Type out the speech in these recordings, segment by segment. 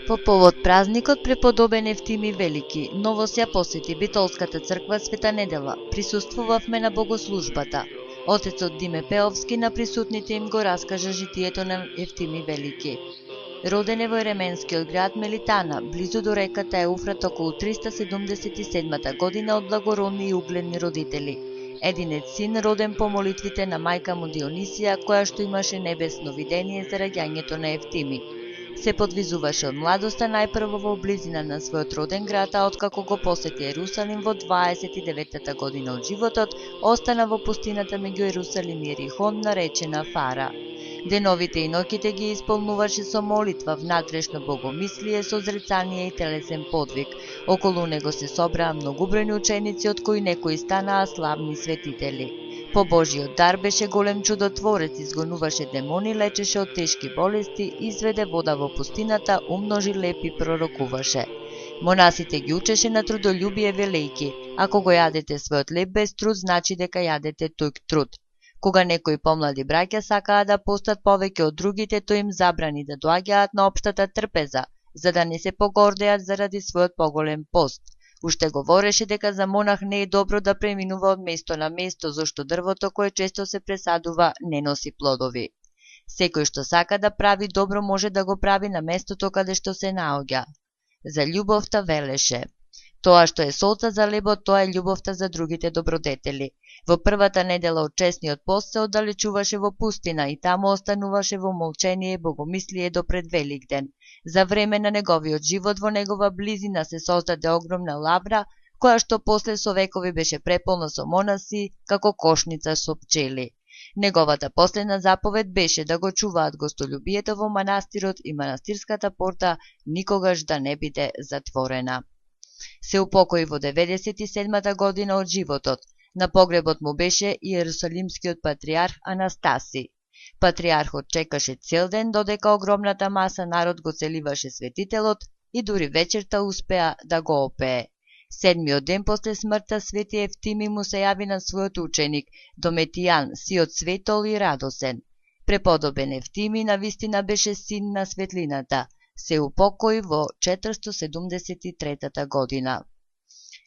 По повод празникот преподобен Евтими Велики, новост ја посети Битолската црква Света Недела. Присуствувавме на богослужбата. Отецот Диме Пеовски на присутните им го раскажа житието на Евтими Велики. Роден е во еременскиот град Мелитана, близу до реката Еуфрат околу 377 година од благородни и угледни родители. Единет син роден по молитвите на мајка му Дионисија, која што имаше небесно видение за раѓањето на Евтими. Се подвизуваше од младоста најпрво во близина на својот роден град, а откако го посети Ерусалим во 29-та година од животот, остана во пустината меѓу Ерусалим и Ерихон, наречена Фара. Деновите и ноќите ги исполнуваше со молитва, внатрешно богомислие, созрецание и телесен подвиг. Околу него се собраа многубројни ученици, од кои некои станаа славни светители. По Божиот дар беше голем чудотворец, изгонуваше демони, лечеше од тешки болести, изведе вода во пустината, умножи лепи, пророкуваше. Монасите ги учеше на трудолюбие велејки: ако го јадете својот леб без труд, значи дека јадете тук труд. Кога некои помлади браќа сакаа да постат повеќе од другите, тој им забрани да доаѓаат на општата трпеза, за да не се погордеат заради својот поголем пост. Уште говореше дека за монах не е добро да преминува од место на место, зашто дрвото кое често се пресадува не носи плодови. Секој што сака да прави добро може да го прави на местото каде што се наоѓа. За љубовта велеше: тоа што е солца за лебот, тоа е љубовта за другите добродетели. Во првата недела од честниот пост се оддалечуваше во пустина и таму остануваше во молчение и богомислие до пред Великден. За време на неговиот живот во негова близина се создаде огромна лавра, која што после со векови беше преполна со монаси, како кошница со пчели. Неговата последна заповед беше да го чуваат гостолюбието во манастирот и манастирската порта никогаш да не биде затворена. Се упокои во 97-та година од животот. На погребот му беше и Иерусалимскиот патриарх Анастаси. Патриархот чекаше цел ден, додека огромната маса народ го целиваше светителот и дури вечерта успеа да го опее. Седмиот ден после смртта свети Евтими му се јави на својот ученик Дометијан, сиот светол и радосен. Преподобен Евтими навистина беше син на светлината. Се упокои во 473 година.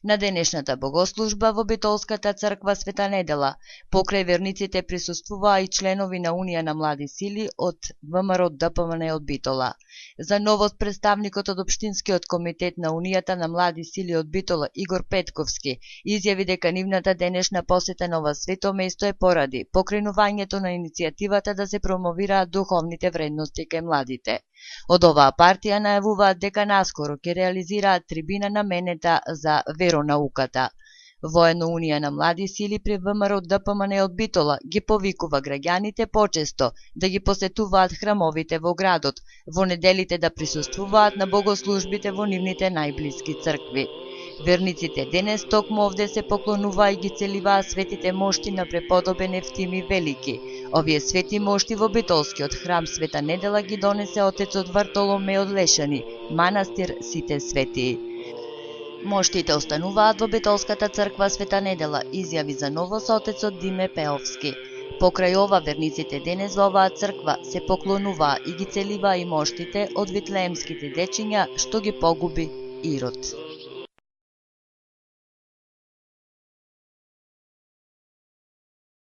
На денешната богослужба во Битолската црква Света Недела покрај верниците присуствуваа и членови на Унија на млади сили од ВМРО ДПМН од Битола. За новост представникот од Општинскиот комитет на Унијата на млади сили од Битола Игор Петковски изјави дека нивната денешна посета на ова свето место е поради покренувањето на иницијативата да се промовираат духовните вредности кај младите. Од оваа партија најавуваат дека наскоро ќе реализираат трибина наменета за веронауката. Воено Унија на млади сили при ВМРО ДПМН од Битола ги повикува граѓаните почесто да ги посетуваат храмовите во градот, во неделите да присуствуваат на богослужбите во нивните најблиски цркви. Верниците денес токму овде се поклонуваа и ги целиваа светите мошти на преподобен Евтими Велики. Овие свети мошти во Битолскиот храм Света Недела ги донесе отецот Вартоломе од Лешани, манастир Сите светии. Моштите остануваат во Битолската црква Света Недела, изјави за новост отецот Диме Пеовски. Покрај ова, верниците денес во оваа црква се поклонуваа и ги целиваа и моштите од витлеемските дечиња што ги погуби Ирод.